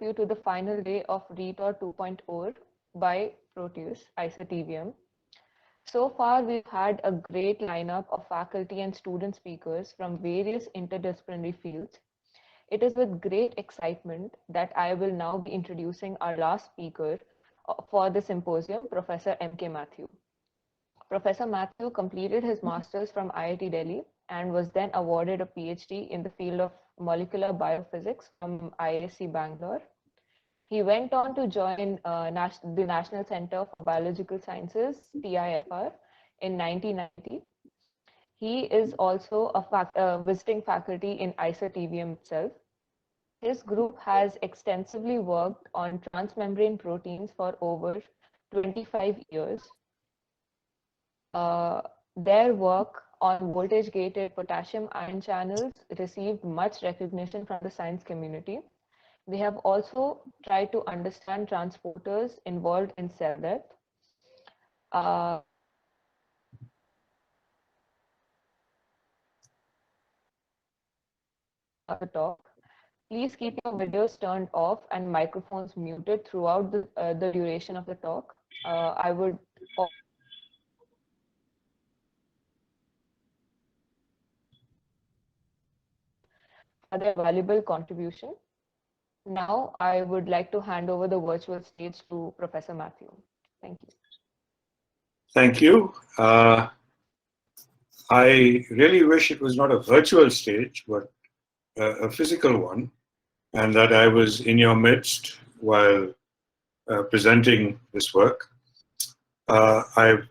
you to the final day of Rhetor 2.0 by Proteus, IISER. So far, we've had a great lineup of faculty and student speakers from various interdisciplinary fields. It is with great excitement that I will now be introducing our last speaker for the symposium, Professor M.K. Mathew. Professor Mathew completed his master's from IIT Delhi and was then awarded a Ph.D. in the field of molecular biophysics from IISc Bangalore. He went on to join the National Center for Biological Sciences, TIFR, in 1990. He is also a visiting faculty in IISER itself. His group has extensively worked on transmembrane proteins for over 25 years. Their work on voltage-gated potassium ion channels received much recognition from the science community. They have also tried to understand transporters involved in cell death. Talk. Please keep your videos turned off and microphones muted throughout the duration of the talk. I would for their valuable contribution. Now, I would like to hand over the virtual stage to Professor Mathew. Thank you. Thank you. I really wish it was not a virtual stage, but a physical one, and that I was in your midst while presenting this work. I've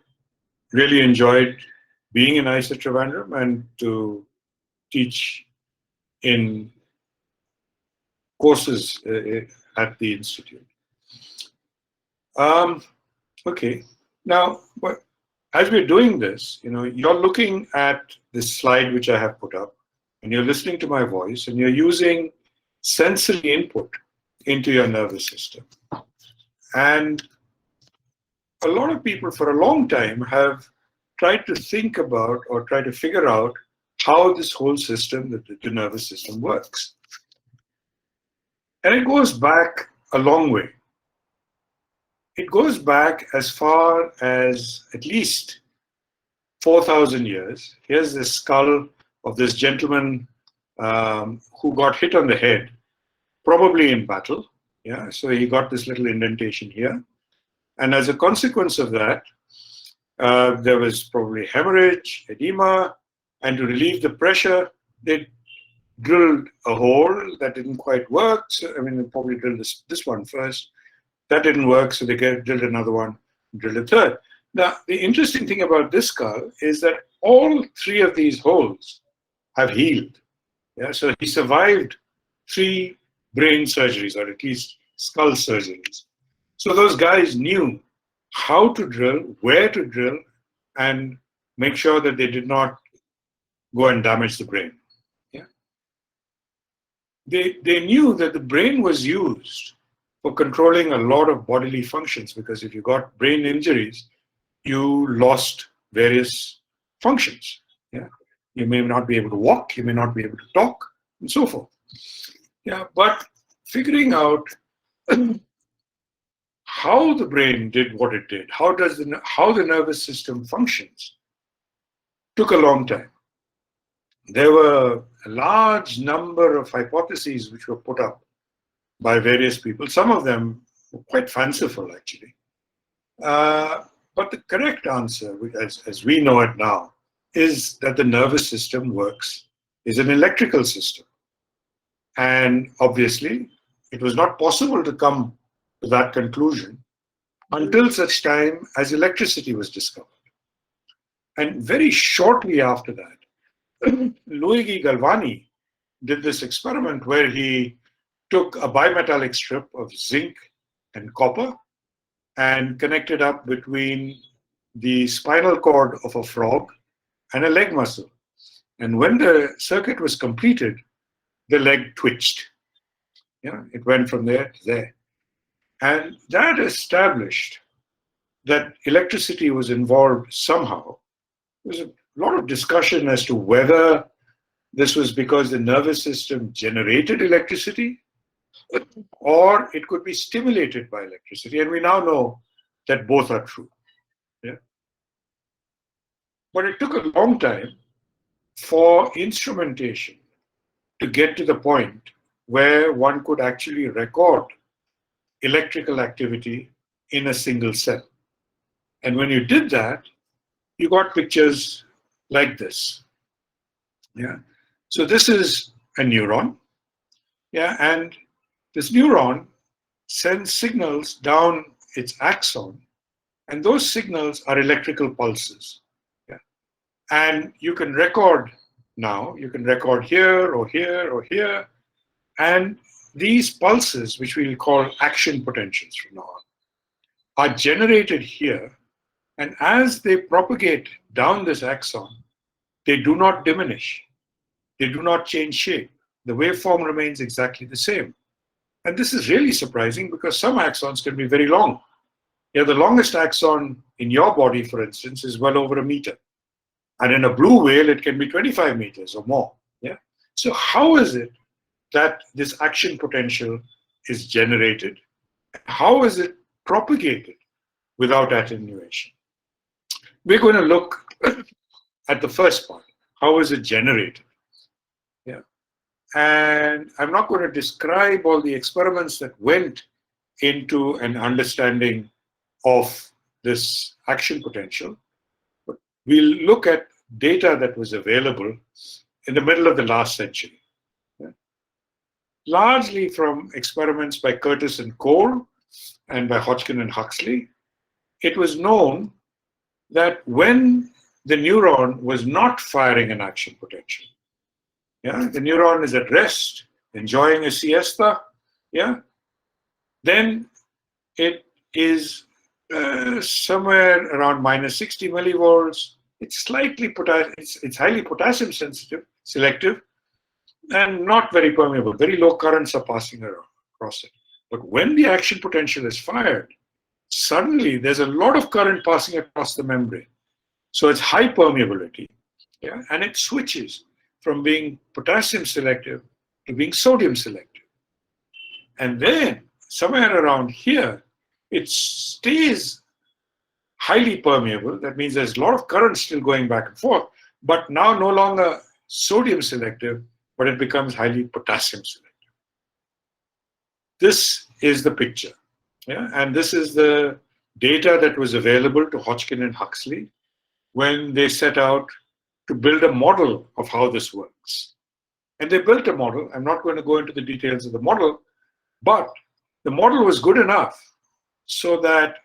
really enjoyed being in IISER Trivandrum and to teach in courses at the Institute. Okay, now, as we're doing this, you're looking at this slide which I have put up, and you're listening to my voice, and you're using sensory input into your nervous system. And a lot of people for a long time have tried to think about or try to figure out how this whole system, the nervous system, works. And it goes back a long way. It goes back as far as at least 4,000 years. Here's the skull of this gentleman who got hit on the head, probably in battle. Yeah, so he got this little indentation here. And as a consequence of that, there was probably hemorrhage, edema, and to relieve the pressure, they drilled a hole that didn't quite work. So, I mean, they probably drilled this one first. That didn't work, so they drilled another one, drilled a third. Now, the interesting thing about this skull is that all three of these holes have healed. Yeah, so he survived 3 brain surgeries, or at least skull surgeries. So those guys knew how to drill, where to drill, and make sure that they did not go and damage the brain. Yeah. They knew that the brain was used for controlling a lot of bodily functions, because if you got brain injuries, you lost various functions. Yeah, you may not be able to walk, you may not be able to talk, and so forth. Yeah, but figuring out how the brain did what it did, how the nervous system functions, took a long time. There were a large number of hypotheses which were put up by various people. Some of them were quite fanciful, actually. But the correct answer, as we know it now, is that the nervous system is an electrical system. And obviously, it was not possible to come to that conclusion until such time as electricity was discovered. And very shortly after that, Luigi Galvani did this experiment where he took a bimetallic strip of zinc and copper and connected up between the spinal cord of a frog and a leg muscle. And when the circuit was completed, the leg twitched. Yeah, it went from there to there. And that established that electricity was involved somehow. There was a lot of discussion as to whether this was because the nervous system generated electricity, or it could be stimulated by electricity. And we now know that both are true. Yeah? But it took a long time for instrumentation to get to the point where one could actually record electrical activity in a single cell. And when you did that, you got pictures like this. Yeah. So this is a neuron. Yeah, and this neuron sends signals down its axon, and those signals are electrical pulses. Yeah. And you can record now, you can record here or here or here, and these pulses, which we'll call action potentials from now on, are generated here, and as they propagate down this axon, they do not diminish. They do not change shape. The waveform remains exactly the same. And this is really surprising because some axons can be very long. Yeah, the longest axon in your body, for instance, is well over 1 meter. And in a blue whale, it can be 25 meters or more. Yeah. So how is it that this action potential is generated? How is it propagated without attenuation? We're going to look at the first part. How is it generated? Yeah. And I'm not going to describe all the experiments that went into an understanding of this action potential, but we'll look at data that was available in the middle of the last century. Yeah. Largely from experiments by Curtis and Cole and by Hodgkin and Huxley, it was known that when the neuron was not firing an action potential, yeah, the neuron is at rest, enjoying a siesta, yeah, then it is somewhere around minus 60 millivolts. It's slightly it's highly potassium sensitive, selective, and not very permeable. Very low currents are passing across it. But when the action potential is fired, suddenly there's a lot of current passing across the membrane. So it's high permeability, yeah, and it switches from being potassium selective to being sodium selective. And then somewhere around here, it stays highly permeable. That means there's a lot of current still going back and forth, but now no longer sodium selective, but it becomes highly potassium selective. This is the picture. Yeah? And this is the data that was available to Hodgkin and Huxley when they set out to build a model of how this works. And they built a model. I'm not going to go into the details of the model, but the model was good enough so that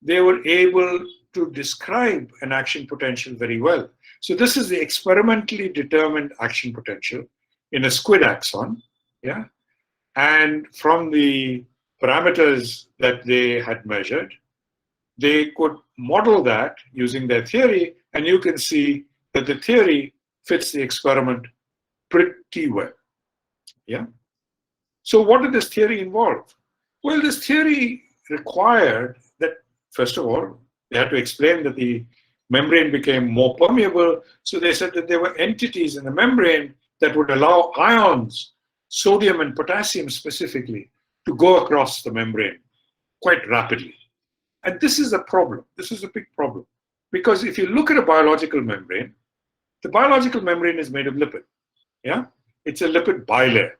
they were able to describe an action potential very well. So this is the experimentally determined action potential in a squid axon, yeah? And from the parameters that they had measured, they could model that using their theory, and you can see that the theory fits the experiment pretty well. Yeah. So what did this theory involve? Well, this theory required that, first of all, they had to explain that the membrane became more permeable. So they said that there were entities in the membrane that would allow ions, sodium and potassium specifically, to go across the membrane quite rapidly. And this is a problem. This is a big problem. Because if you look at a biological membrane, the biological membrane is made of lipid. Yeah? It's a lipid bilayer.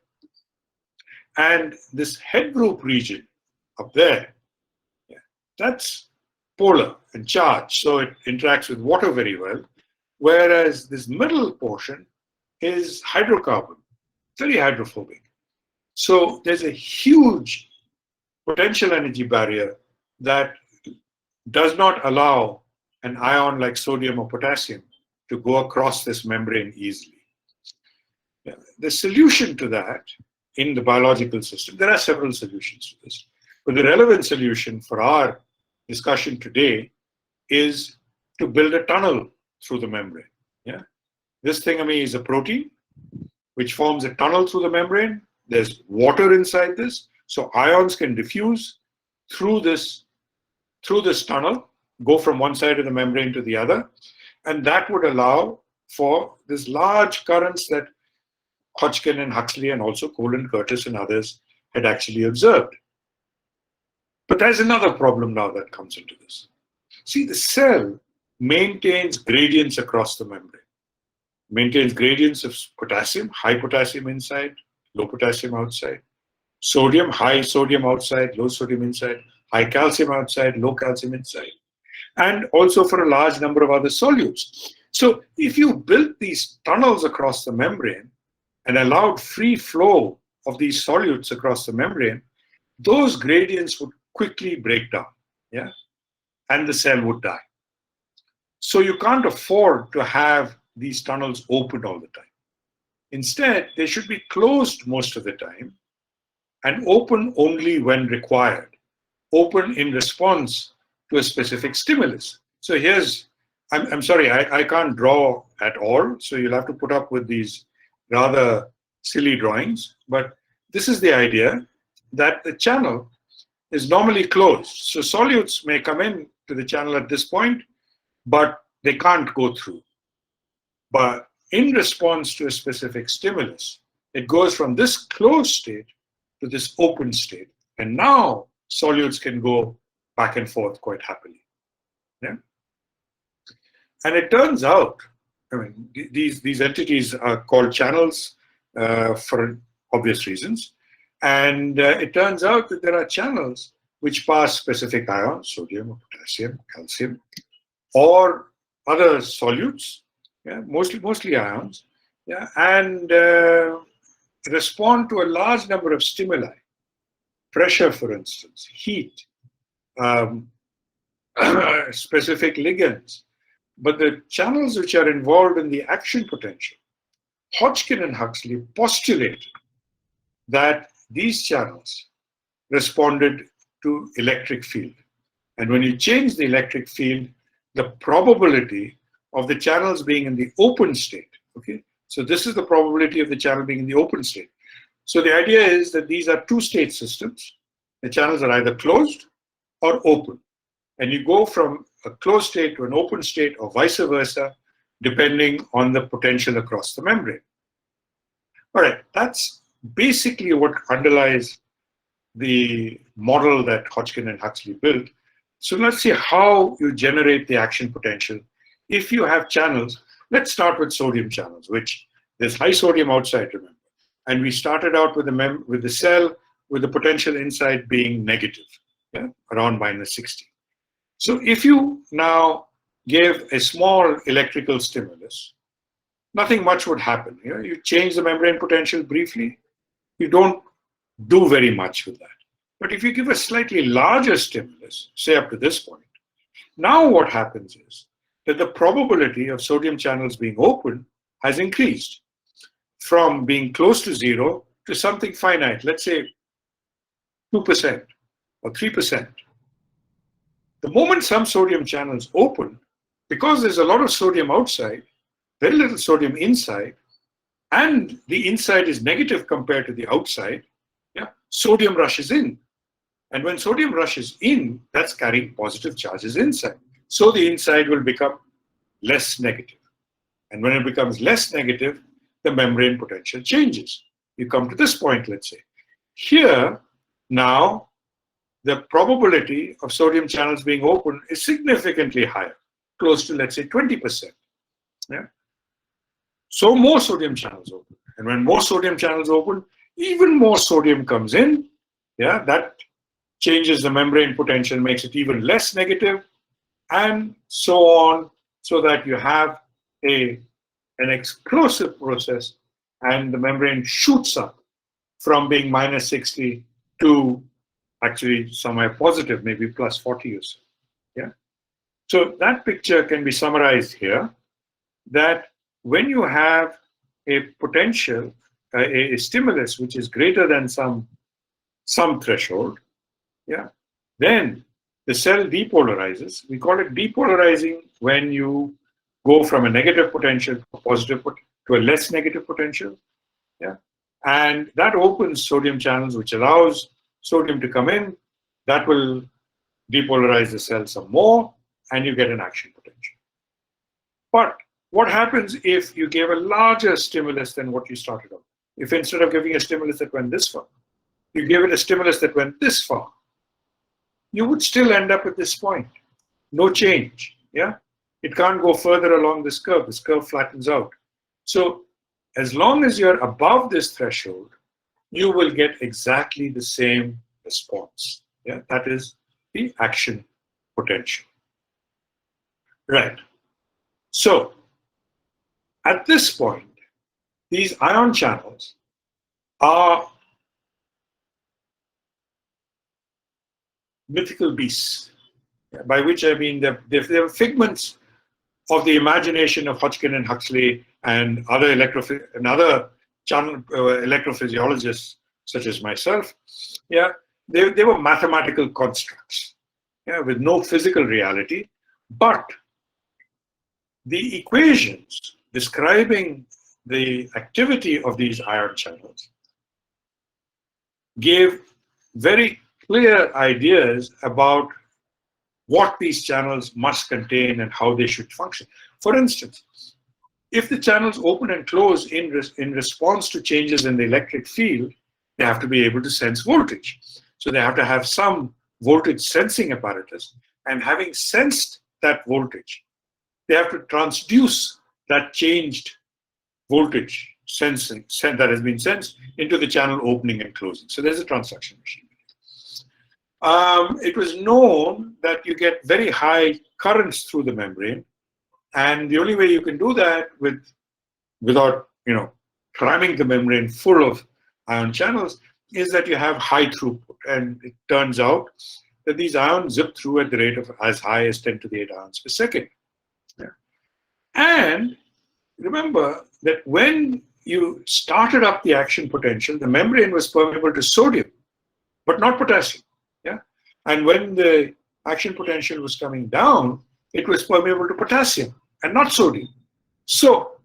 And this head group region up there, yeah, that's polar and charged, so it interacts with water very well. Whereas this middle portion is hydrocarbon, very hydrophobic. So there's a huge potential energy barrier that does not allow an ion like sodium or potassium to go across this membrane easily. Yeah. The solution to that in the biological system, there are several solutions to this, but the relevant solution for our discussion today is to build a tunnel through the membrane. Yeah? This thingamy is a protein which forms a tunnel through the membrane. There's water inside this, so ions can diffuse through this tunnel, go from one side of the membrane to the other, and that would allow for this large currents that Hodgkin and Huxley and also Cole and Curtis and others had actually observed. But there's another problem now that comes into this. See, the cell maintains gradients across the membrane. Maintains gradients of potassium, high potassium inside, low potassium outside. Sodium, high sodium outside, low sodium inside. High calcium outside, low calcium inside. And also for a large number of other solutes. So if you built these tunnels across the membrane and allowed free flow of these solutes across the membrane, those gradients would quickly break down, yeah, and the cell would die. So you can't afford to have these tunnels open all the time. Instead, they should be closed most of the time and open only when required, open in response to a specific stimulus. So here's, I'm sorry, I can't draw at all, so you'll have to put up with these rather silly drawings, but this is the idea that the channel is normally closed. So solutes may come in to the channel at this point, but they can't go through. But in response to a specific stimulus, it goes from this closed state to this open state. And now solutes can go back and forth quite happily. Yeah? And it turns out, I mean, these entities are called channels for obvious reasons. And it turns out that there are channels which pass specific ions, sodium or potassium, calcium, or other solutes, yeah, mostly ions, yeah, and respond to a large number of stimuli, pressure, for instance, heat, specific ligands. But the channels which are involved in the action potential, Hodgkin and Huxley postulated that these channels responded to electric field. And when you change the electric field, the probability of the channels being in the open state, okay? So this is the probability of the channel being in the open state. So the idea is that these are two-state systems. The channels are either closed or open. And you go from a closed state to an open state or vice versa, depending on the potential across the membrane. All right, that's basically what underlies the model that Hodgkin and Huxley built. So let's see how you generate the action potential. If you have channels, let's start with sodium channels, which there's high sodium outside, remember. And we started out with the cell with the potential inside being negative, yeah, around -60. So if you now give a small electrical stimulus, nothing much would happen. You know, you change the membrane potential briefly, you don't do very much with that. But if you give a slightly larger stimulus, say up to this point, now what happens is that the probability of sodium channels being open has increased from being close to 0 to something finite, let's say 2% or 3%. The moment some sodium channels open, because there's a lot of sodium outside, very little sodium inside, and the inside is negative compared to the outside, yeah, sodium rushes in. And when sodium rushes in, that's carrying positive charges inside. So the inside will become less negative. And when it becomes less negative, the membrane potential changes. You come to this point, let's say. Here, now, the probability of sodium channels being open is significantly higher, close to, let's say, 20%. Yeah? So more sodium channels open. And when more sodium channels open, even more sodium comes in. Yeah, that changes the membrane potential, makes it even less negative, and so on, so that you have an explosive process, and the membrane shoots up from being -60 to actually somewhere positive, maybe +40 or so. Yeah. So that picture can be summarized here, that when you have a potential, a stimulus which is greater than some threshold, yeah, then the cell depolarizes. We call it depolarizing when you go from a negative potential to a positive, to a less negative potential. Yeah, and that opens sodium channels, which allows sodium to come in. That will depolarize the cell some more, and you get an action potential. But what happens if you give a larger stimulus than what you started off? If instead of giving a stimulus that went this far, you gave it a stimulus that went this far, you would still end up at this point. No change. Yeah? It can't go further along this curve. This curve flattens out. So as long as you're above this threshold, you will get exactly the same response. Yeah? That is the action potential. Right. So at this point, these ion channels are mythical beasts, by which I mean they're figments of the imagination of Hodgkin and Huxley and other electrophysiologists such as myself. Yeah, they were mathematical constructs, yeah, with no physical reality, but the equations describing the activity of these ion channels gave very clear ideas about what these channels must contain and how they should function. For instance, if the channels open and close in response to changes in the electric field, they have to be able to sense voltage. So they have to have some voltage sensing apparatus. And having sensed that voltage, they have to transduce that changed voltage that has been sensed into the channel opening and closing. So there's a transduction machine. It was known that you get very high currents through the membrane, and the only way you can do that without cramming the membrane full of ion channels is that you have high throughput. And it turns out that these ions zip through at the rate of as high as 10 to the 8 ions per second. Yeah. And remember that when you started up the action potential, the membrane was permeable to sodium, but not potassium. Yeah. And when the action potential was coming down, it was permeable to potassium and not sodium. So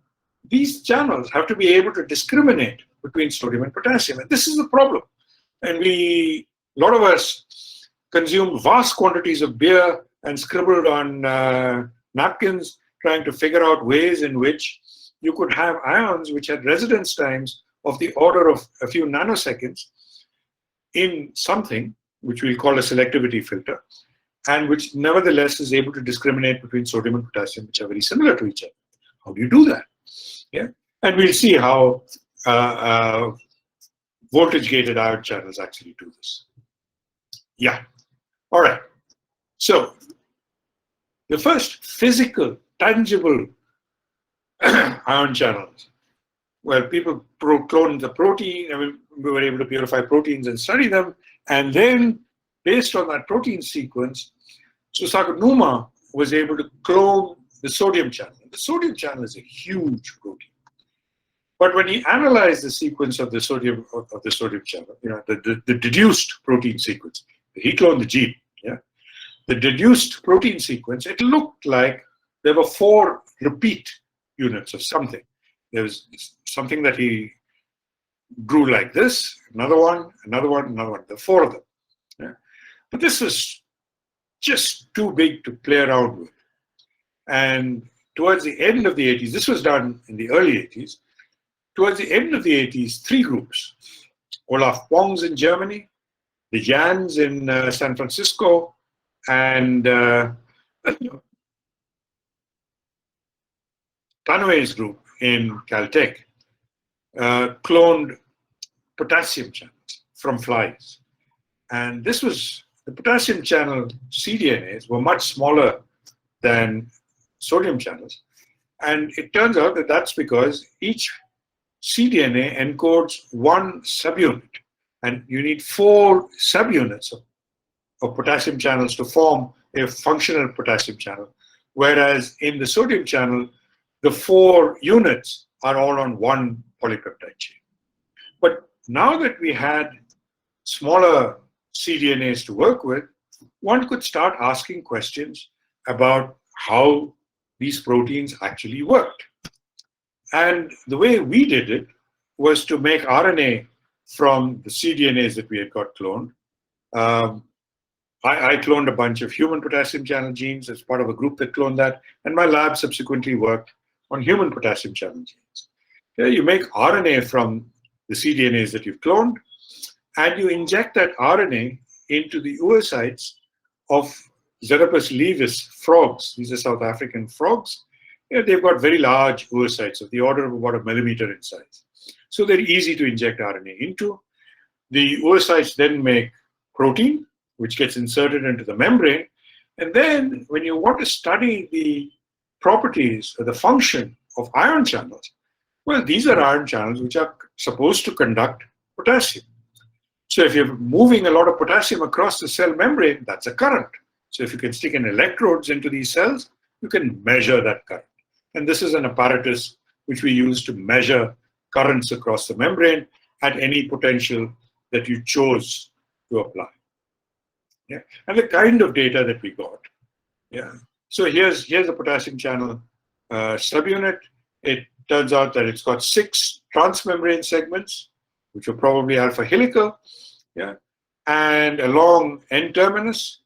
these channels have to be able to discriminate between sodium and potassium. And this is the problem. And a lot of us consumed vast quantities of beer and scribbled on napkins trying to figure out ways in which you could have ions which had residence times of the order of a few nanoseconds in something which we'll call a selectivity filter, and which nevertheless is able to discriminate between sodium and potassium, which are very similar to each other. How do you do that? Yeah, and we'll see how voltage-gated ion channels actually do this. Yeah, all right. So the first physical, tangible ion channels, where people cloned the protein, and we were able to purify proteins and study them, and then based on that protein sequence, Susaku Numa was able to clone the sodium channel. The sodium channel is a huge protein. But when he analyzed the sequence of the sodium channel, the deduced protein sequence, he cloned the gene. Yeah, the deduced protein sequence, it looked like there were 4 repeat units of something. There was something that he drew like this, another one, another one, another one. There are 4 of them. Yeah? But this was just too big to play around with. And towards the end of the 80s, this was done in the early 80s, towards the end of the 80s, 3 groups, Olaf Pong's in Germany, the Jans in San Francisco, and Tanway's group in Caltech, cloned potassium channels from flies. And this was, the potassium channel cDNAs were much smaller than sodium channels. And it turns out that that's because each cDNA encodes 1 subunit. And you need 4 subunits of potassium channels to form a functional potassium channel. Whereas in the sodium channel, the 4 units are all on 1 polypeptide chain. But now that we had smaller cDNAs to work with, one could start asking questions about how these proteins actually worked. And the way we did it was to make RNA from the cDNAs that we had got cloned. I cloned a bunch of human potassium channel genes as part of a group that cloned that, and my lab subsequently worked on human potassium channel genes. Here you make RNA from the cDNAs that you've cloned, and you inject that RNA into the oocytes of Xeropus levis frogs. These are South African frogs. They've got very large oocytes of the order of about 1 millimeter in size. So they're easy to inject RNA into. The oocytes then make protein, which gets inserted into the membrane. And then when you want to study the properties or the function of ion channels, well, these are ion channels which are supposed to conduct potassium. So if you're moving a lot of potassium across the cell membrane, that's a current. So if you can stick in electrodes into these cells, you can measure that current. And this is an apparatus which we use to measure currents across the membrane at any potential that you chose to apply. Yeah, and the kind of data that we got. Yeah, so here's a potassium channel subunit. It turns out that it's got 6 transmembrane segments, which are probably alpha helical, yeah, and a long N-terminus.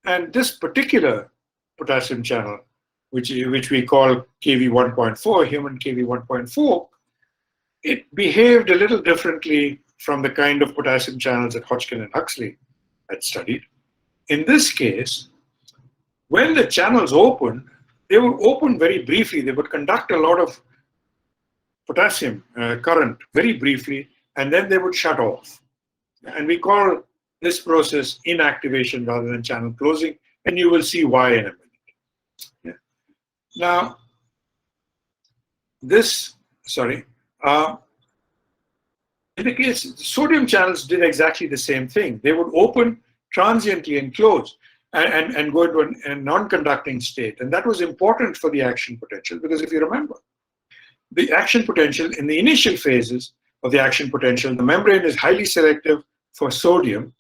And this particular potassium channel, which we call Kv1.4, human Kv1.4, it behaved a little differently from the kind of potassium channels that Hodgkin and Huxley had studied. In this case, when the channels opened, they would open very briefly. They would conduct a lot of potassium current very briefly, and then they would shut off. And we call this process inactivation rather than channel closing, and you will see why in a minute. Yeah. Now, in the case, sodium channels did exactly the same thing. They would open transiently and close and go into a non-conducting state. And that was important for the action potential, because if you remember, the action potential in the initial phases of the action potential, the membrane is highly selective for sodium,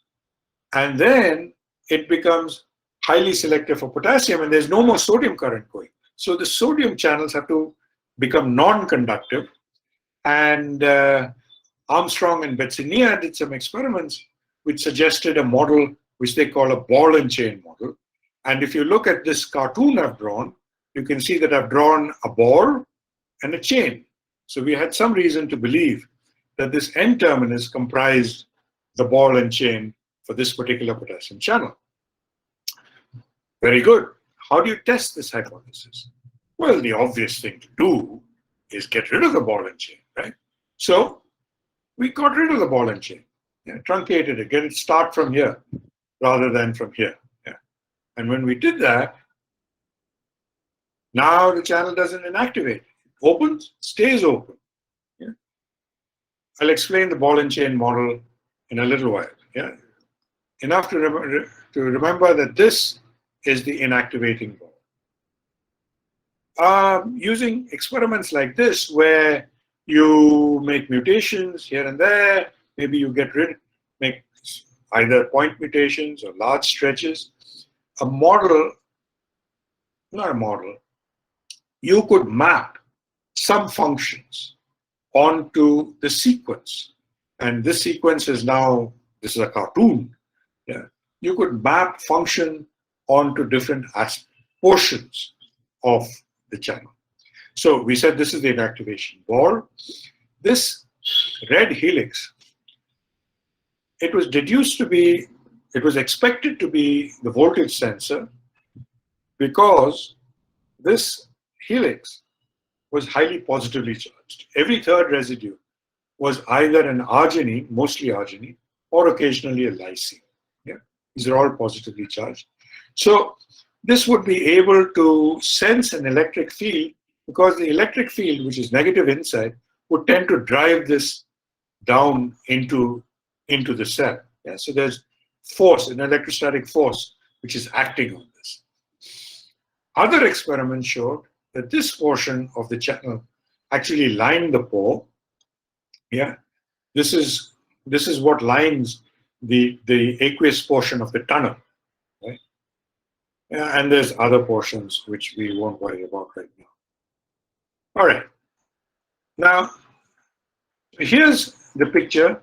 and then it becomes highly selective for potassium, and there's no more sodium current going. So the sodium channels have to become non-conductive, and Armstrong and Betzenia did some experiments which suggested a model which they call a ball and chain model. And if you look at this cartoon I've drawn, you can see that I've drawn a ball and a chain. So we had some reason to believe that this N-terminus comprised the ball and chain for this particular potassium channel. Very good. How do you test this hypothesis? Well, the obvious thing to do is get rid of the ball and chain, right? So we got rid of the ball and chain, truncated it, get it start from here rather than from here. Yeah. And when we did that, now the channel doesn't inactivate. It opens, stays open. Yeah. I'll explain the ball and chain model in a little while. Yeah. Enough to remember that this is the inactivating ball. Using experiments like this, where you make mutations here and there, maybe you make either point mutations or large stretches. You could map some functions onto the sequence. And this sequence is now, this is a cartoon. Yeah. You could map function onto different portions of the channel. So we said this is the inactivation ball. This red helix, it was expected to be the voltage sensor, because this helix was highly positively charged. Every third residue was either an arginine, mostly arginine, or occasionally a lysine. Yeah? These are all positively charged. So this would be able to sense an electric field, because the electric field, which is negative inside, would tend to drive this down into the cell. Yeah? So there's force, an electrostatic force, which is acting on this. Other experiments showed that this portion of the channel actually lined the pore. Yeah, this is what lines the aqueous portion of the tunnel. Right? Yeah, and there's other portions which we won't worry about right now. All right. Now, here's the picture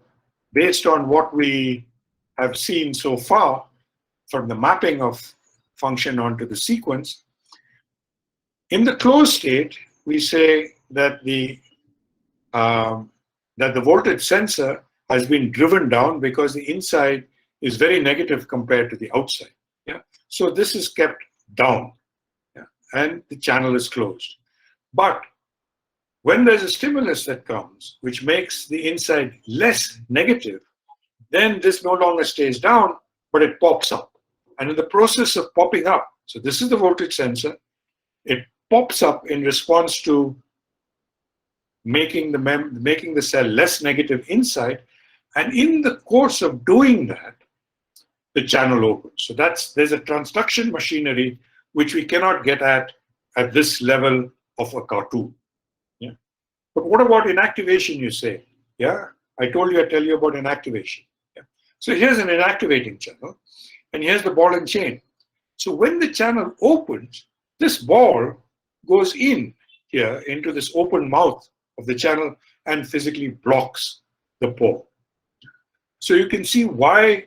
based on what we have seen so far from the mapping of function onto the sequence. In the closed state, we say that the voltage sensor has been driven down because the inside is very negative compared to the outside. Yeah. So this is kept down, yeah, and the channel is closed. But when there's a stimulus that comes, which makes the inside less negative, then this no longer stays down, but it pops up. And in the process of popping up, so this is the voltage sensor, it pops up in response to making the cell less negative inside. And in the course of doing that, the channel opens. So there's a transduction machinery which we cannot get at this level of a cartoon. Yeah. But what about inactivation, you say? Yeah, I told you I'd tell you about inactivation. Yeah. So here's an inactivating channel, and here's the ball and chain. So when the channel opens, this ball goes in here into this open mouth of the channel and physically blocks the pore. So you can see why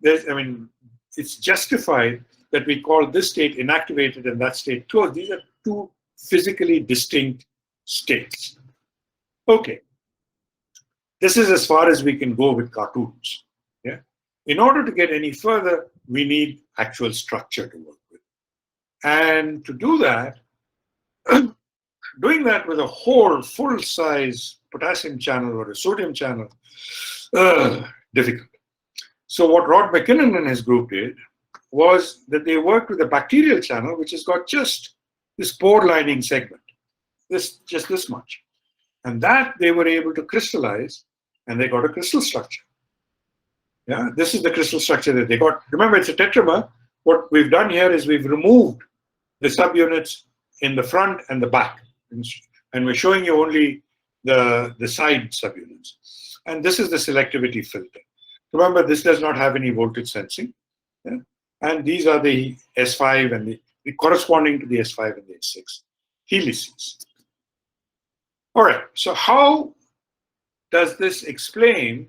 it's justified that we call this state inactivated and that state closed. These are two physically distinct states. Okay. This is as far as we can go with cartoons. Yeah. In order to get any further, we need actual structure to work with. And to do that, doing that with a whole full-size potassium channel or a sodium channel, difficult. So what Rod McKinnon and his group did was that they worked with a bacterial channel, which has got just this pore lining segment, just this much. And that they were able to crystallize, and they got a crystal structure. Yeah, this is the crystal structure that they got. Remember, it's a tetramer. What we've done here is we've removed the subunits in the front and the back. And we're showing you only the side subunits. And this is the selectivity filter. Remember, this does not have any voltage sensing. Yeah? And these are the S5 and the corresponding to the S5 and the S6 helices. All right, so how does this explain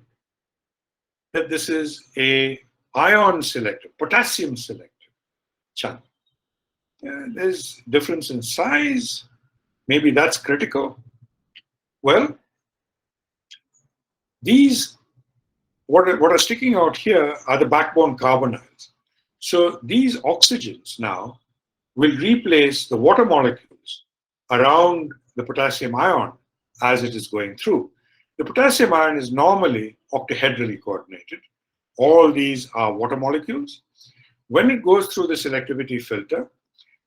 that this is a ion selective, potassium selective channel? Yeah, there's difference in size. Maybe that's critical. Well, these, what are sticking out here are the backbone carbonyls. So these oxygens now will replace the water molecules around the potassium ion as it is going through. The potassium ion is normally octahedrally coordinated. All these are water molecules. When it goes through the selectivity filter,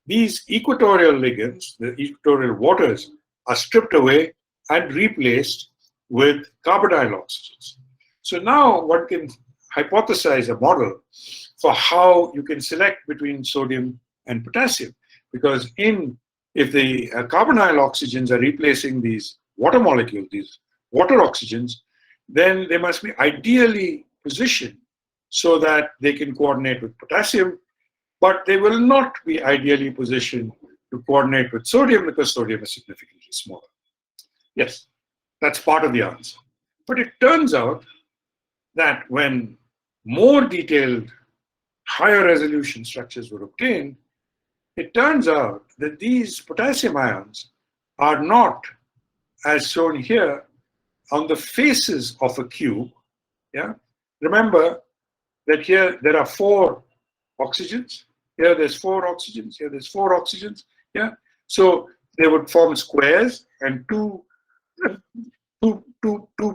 these equatorial ligands, the equatorial waters, are stripped away and replaced with carbonyl oxygens. So now one can hypothesize a model for how you can select between sodium and potassium. Because if the carbonyl oxygens are replacing these water molecules, these water oxygens, then they must be ideally positioned so that they can coordinate with potassium, but they will not be ideally positioned to coordinate with sodium because sodium is significantly smaller. Yes, that's part of the answer. But it turns out that when more detailed, higher resolution structures were obtained, it turns out that these potassium ions are not, as shown here, on the faces of a cube. Yeah? Remember that here there are 4 oxygens. Here there's 4 oxygens. Here there's 4 oxygens. Yeah? So they would form squares, and two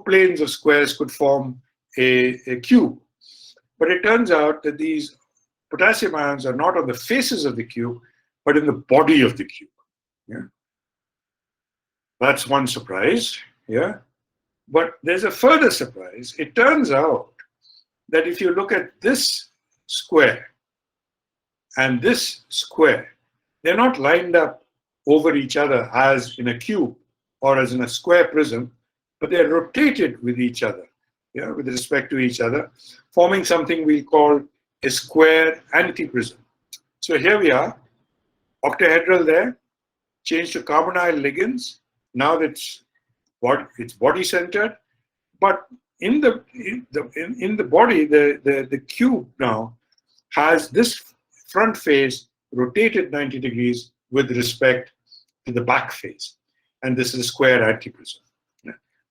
planes of squares could form a cube. But it turns out that these potassium ions are not on the faces of the cube, but in the body of the cube. Yeah? That's one surprise. Yeah? But there's a further surprise. It turns out that if you look at this square and this square, they're not lined up over each other as in a cube or as in a square prism, but they're rotated with each other, yeah, with respect to each other, forming something we call a square antiprism. So here we are, octahedral there, changed to carbonyl ligands. Now it's body-centered, but in the body, the cube now has this front face rotated 90 degrees with respect to the back face, and this is a square antiprism.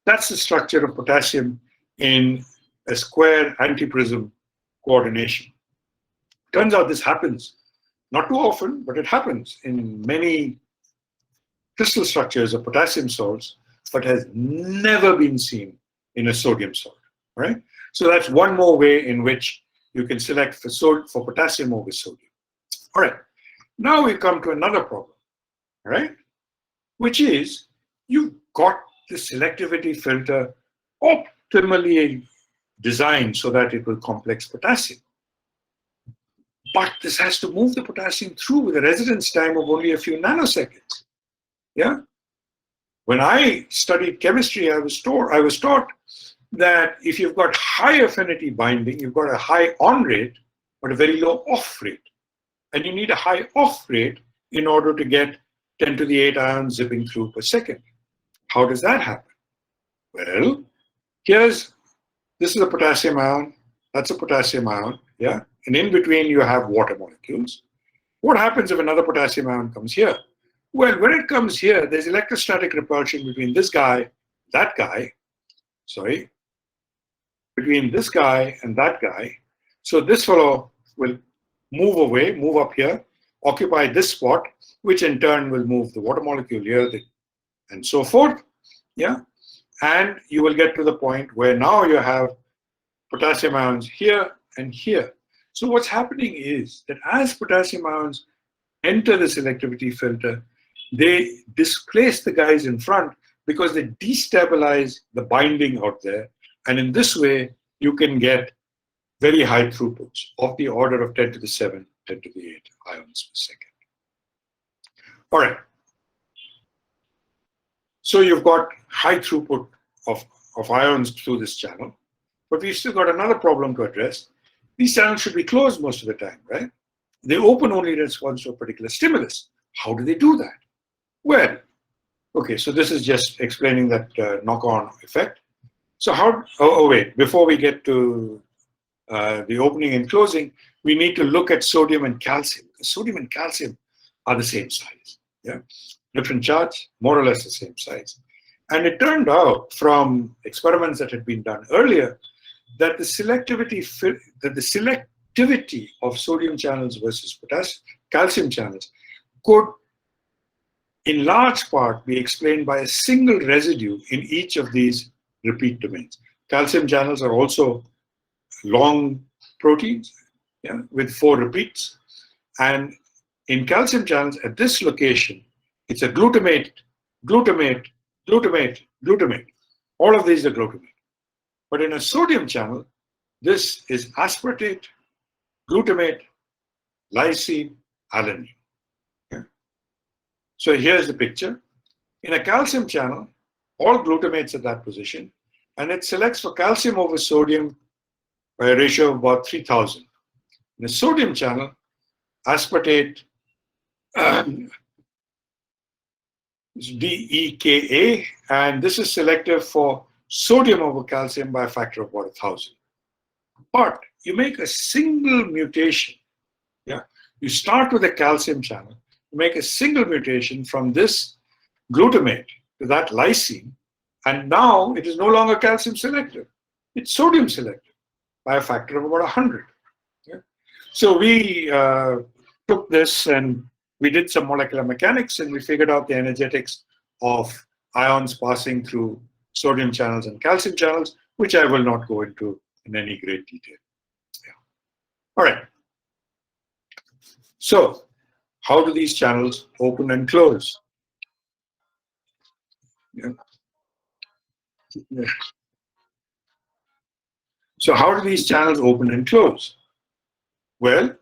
That's the structure of potassium in a square antiprism coordination. Turns out this happens not too often, but it happens in many crystal structures of potassium salts, but has never been seen in a sodium salt, right? So that's one more way in which you can select for potassium over sodium. All right, now we come to another problem, right? Which is you've got the selectivity filter optimally designed so that it will complex potassium. But this has to move the potassium through with a residence time of only a few nanoseconds. Yeah. When I studied chemistry, I was taught that if you've got high affinity binding, you've got a high on rate, but a very low off rate. And you need a high off rate in order to get 10 to the 8 ions zipping through per second. How does that happen? Well, this is a potassium ion, that's a potassium ion, yeah? And in between you have water molecules. What happens if another potassium ion comes here? Well, when it comes here, there's electrostatic repulsion between this guy, that guy, between this guy and that guy. So this fellow will move away, move up here, occupy this spot, which in turn will move the water molecule here, and so forth. Yeah. And you will get to the point where now you have potassium ions here and here. So what's happening is that as potassium ions enter the selectivity filter, they displace the guys in front because they destabilize the binding out there. And in this way, you can get very high throughputs of the order of 10 to the 7, 10 to the 8 ions per second. All right. So you've got high throughput of ions through this channel, but we've still got another problem to address. These channels should be closed most of the time, right? They open only in response to a particular stimulus. How do they do that? Well, okay, so this is just explaining that knock-on effect. So wait, before we get to the opening and closing, we need to look at sodium and calcium. Sodium and calcium are the same size, yeah? Different charge, more or less the same size. And it turned out from experiments that had been done earlier that the selectivity of sodium channels versus calcium channels could in large part be explained by a single residue in each of these repeat domains. Calcium channels are also long proteins, yeah, with 4 repeats. And in calcium channels at this location, it's a glutamate, glutamate, glutamate, glutamate. All of these are glutamate. But in a sodium channel, this is aspartate, glutamate, lysine, alanine. Okay. So here's the picture. In a calcium channel, all glutamates at that position, and it selects for calcium over sodium by a ratio of about 3,000. In a sodium channel, aspartate is DEKA, and this is selective for sodium over calcium by a factor of about 1,000. But you make a single mutation. Yeah, you start with a calcium channel, you make a single mutation from this glutamate to that lysine, and now it is no longer calcium selective. It's sodium selective by a factor of about 100. Yeah? So we took this and we did some molecular mechanics and we figured out the energetics of ions passing through sodium channels and calcium channels, which I will not go into in any great detail. Yeah. All right. So how do these channels open and close? Yeah. Yeah. So how do these channels open and close? Well,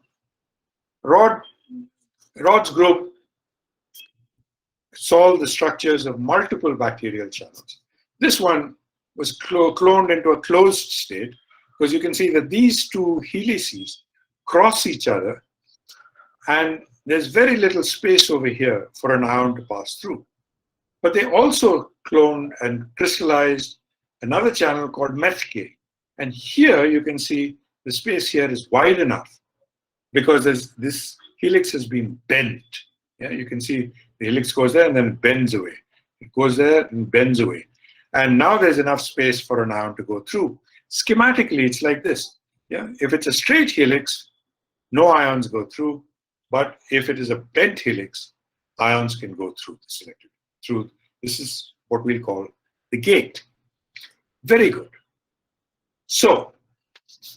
Rod's group solved the structures of multiple bacterial channels. This one was cloned into a closed state because you can see that these two helices cross each other and there's very little space over here for an ion to pass through. But they also cloned and crystallized another channel called MEthK. And here you can see the space here is wide enough because this helix has been bent. Yeah, you can see the helix goes there and then it bends away. It goes there and bends away. And now there's enough space for an ion to go through. schematically, it's like this. Yeah, if it's a straight helix, no ions go through. But if it is a bent helix, ions can go through this through. This is what we'll call the gate. Very good. So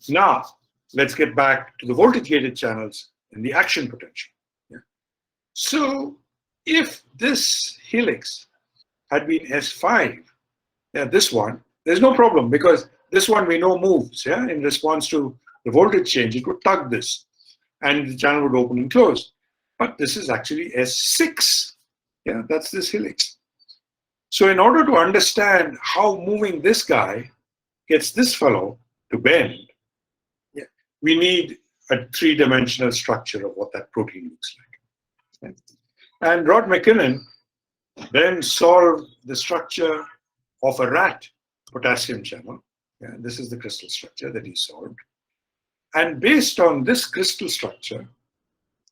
now let's get back to the voltage gated channels and the action potential. Yeah. So if this helix had been S5, yeah, this one, there's no problem because this one we know moves, yeah, in response to the voltage change. It would tug this and the channel would open and close. But this is actually S6. Yeah, that's this helix. So in order to understand how moving this guy gets this fellow to bend, yeah, we need a three-dimensional structure of what that protein looks like. Okay. And Rod McKinnon then solved the structure of a rat potassium channel. Yeah, this is the crystal structure that he solved. And based on this crystal structure,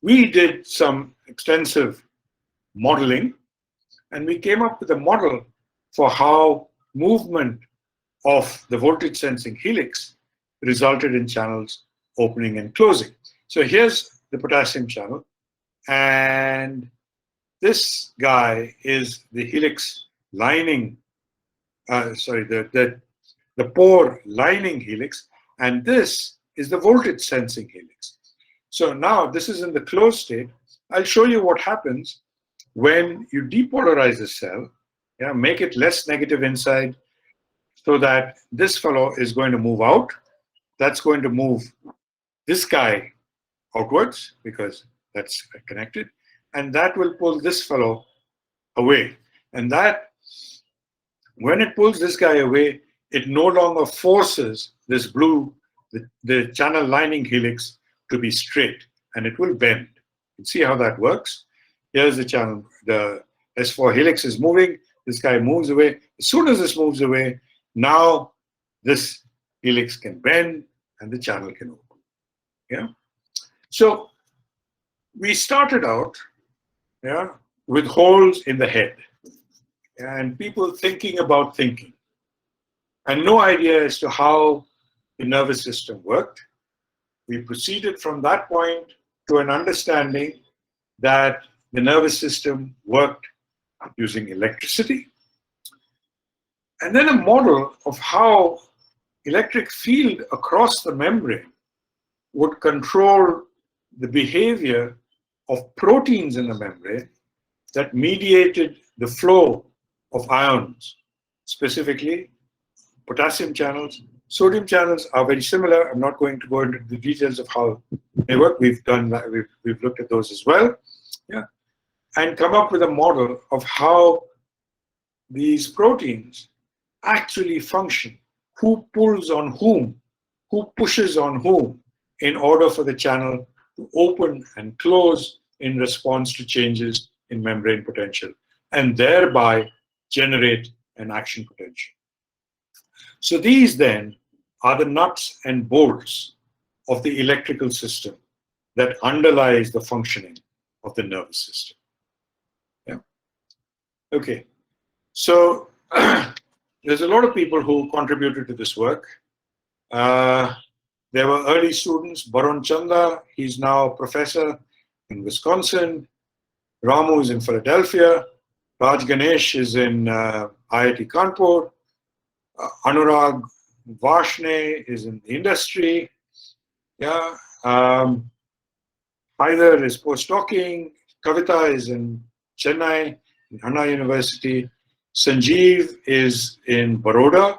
we did some extensive modeling, and we came up with a model for how movement of the voltage sensing helix resulted in channels opening and closing. So here's the potassium channel, and this guy is the helix lining, the pore lining helix, and this is the voltage sensing helix. So now this is in the closed state. I'll show you what happens when you depolarize the cell, yeah, make it less negative inside, so that this fellow is going to move out. That's going to move this guy outwards because that's connected, and that will pull this fellow away. And that, when it pulls this guy away, it no longer forces this blue, the channel lining helix to be straight, and it will bend. You see how that works? Here's the channel. The S4 helix is moving. This guy moves away. As soon as this moves away, now this helix can bend and the channel can open. Yeah. So we started out, yeah, with holes in the head and people thinking about thinking, and no idea as to how the nervous system worked. We proceeded from that point to an understanding that the nervous system worked using electricity, and then a model of how electric field across the membrane would control the behavior of proteins in the membrane that mediated the flow of ions, specifically potassium channels. Sodium channels are very similar. I'm not going to go into the details of how they work. We've done that. We've looked at those as well. Yeah. And come up with a model of how these proteins actually function, who pulls on whom, who pushes on whom, in order for the channel to open and close in response to changes in membrane potential, and thereby generate an action potential. So these then are the nuts and bolts of the electrical system that underlies the functioning of the nervous system. Yeah. Okay. So there's a lot of people who contributed to this work. There were early students, Barun Chanda, he's now a professor in Wisconsin. Ramu is in Philadelphia. Raj Ganesh is in IIT Kanpur. Anurag Vashne is in the industry. Yeah. Haider is postdocing. Kavita is in Chennai, in Anna University. Sanjeev is in Baroda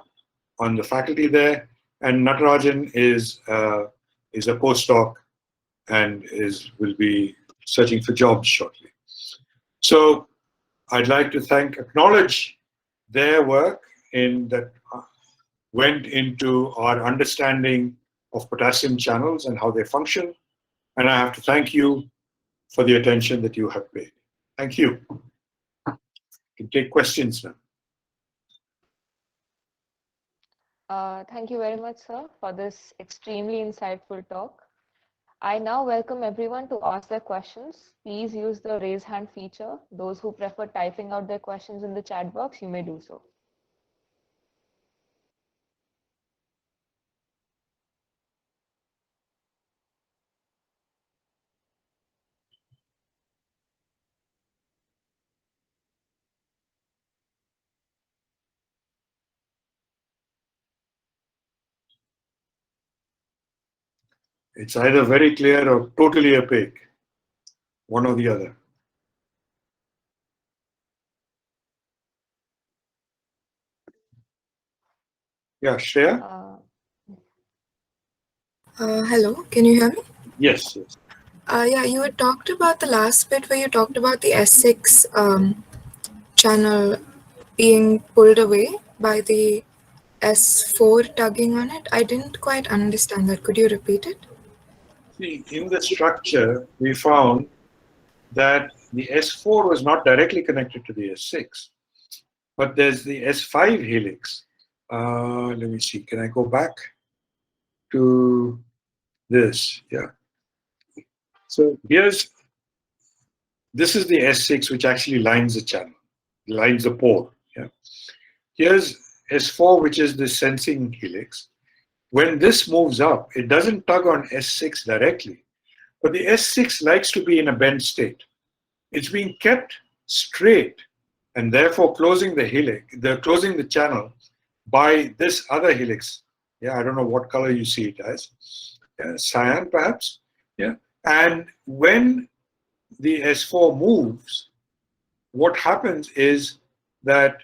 on the faculty there. And Natarajan is a postdoc and will be searching for jobs shortly. So I'd like to acknowledge their work that went into our understanding of potassium channels and how they function. And I have to thank you for the attention that you have paid. Thank you. You can take questions now. Thank you very much, sir, for this extremely insightful talk. I now welcome everyone to ask their questions. Please use the raise hand feature. Those who prefer typing out their questions in the chat box, you may do so. It's either very clear or totally opaque, one or the other. Yeah, Shreya? Hello, can you hear me? Yes, yes. Yeah, you had talked about the last bit where you talked about the S6 channel being pulled away by the S4 tugging on it. I didn't quite understand that. Could you repeat it? See, in the structure, we found that the S4 was not directly connected to the S6, but there's the S5 helix. Let me see, can I go back to this? Yeah. So this is the S6, which actually lines the channel, lines the pore. Yeah. Here's S4, which is the sensing helix. When this moves up, it doesn't tug on S6 directly, but the S6 likes to be in a bent state. It's being kept straight and therefore closing the helix, closing the channel by this other helix. Yeah, I don't know what color you see it as. Cyan, perhaps. Yeah. And when the S4 moves, what happens is that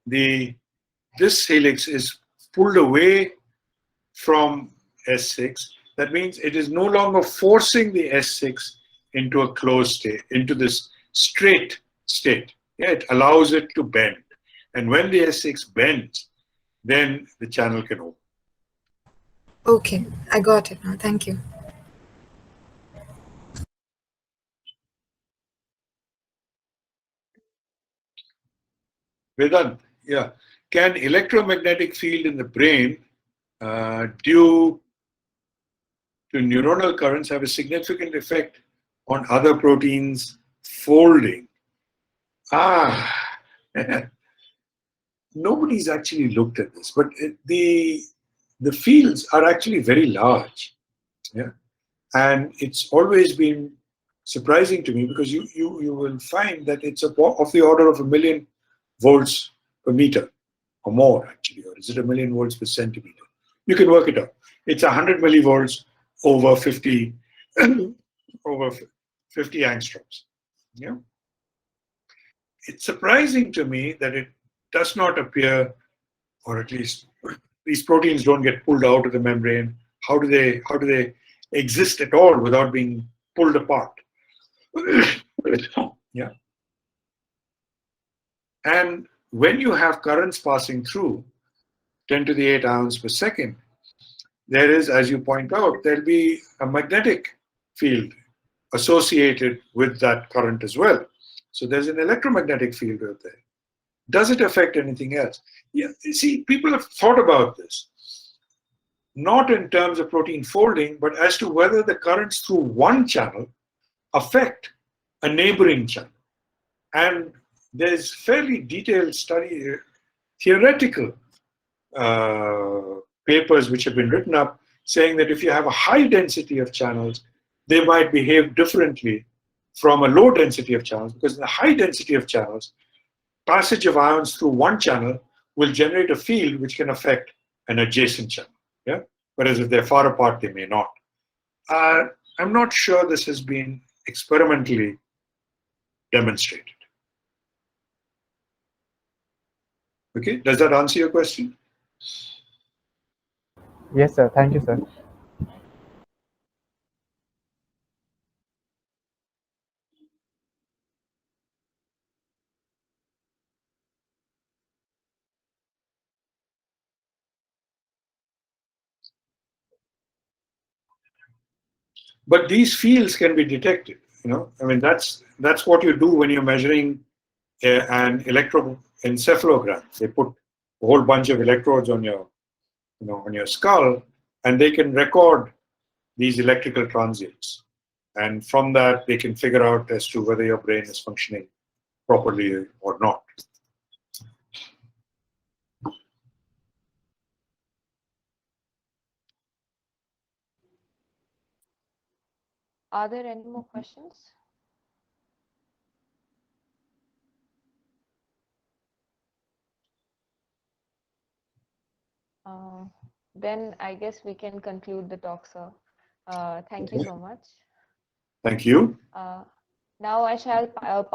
this helix is pulled away from S6. That means it is no longer forcing the S6 into a closed state, into this straight state. Yeah, it allows it to bend. And when the S6 bends, then the channel can open. Okay, I got it now. Thank you. Vedant, yeah. Can electromagnetic field in the brain due to neuronal currents have a significant effect on other proteins folding? Nobody's actually looked at this, but the fields are actually very large. Yeah, and it's always been surprising to me because you will find that it's of the order of 1,000,000 volts per meter or more actually, or is it 1,000,000 volts per centimeter? You can work it out. It's 100 millivolts over 50 over 50 angstroms. Yeah, it's surprising to me that it does not appear, or at least these proteins don't get pulled out of the membrane. How do they exist at all without being pulled apart? Yeah. And when you have currents passing through 10 to the 8 ions per second, there is, as you point out, there'll be a magnetic field associated with that current as well. So there's an electromagnetic field out there. Does it affect anything else? Yeah, you see, people have thought about this, not in terms of protein folding, but as to whether the currents through one channel affect a neighboring channel. And there's fairly detailed study, theoretical papers which have been written up saying that if you have a high density of channels, they might behave differently from a low density of channels, because in the high density of channels, passage of ions through one channel will generate a field which can affect an adjacent channel. Yeah? Whereas if they're far apart, they may not. I'm not sure this has been experimentally demonstrated. Okay, does that answer your question? Yes, sir. Thank you, sir. But these fields can be detected. I mean, that's what you do when you're measuring an electroencephalogram. They put a whole bunch of electrodes on your skull, and they can record these electrical transients. And from that, they can figure out as to whether your brain is functioning properly or not. Are there any more questions? Then I guess we can conclude the talk, sir. Thank you so much. Thank you. Now I shall pass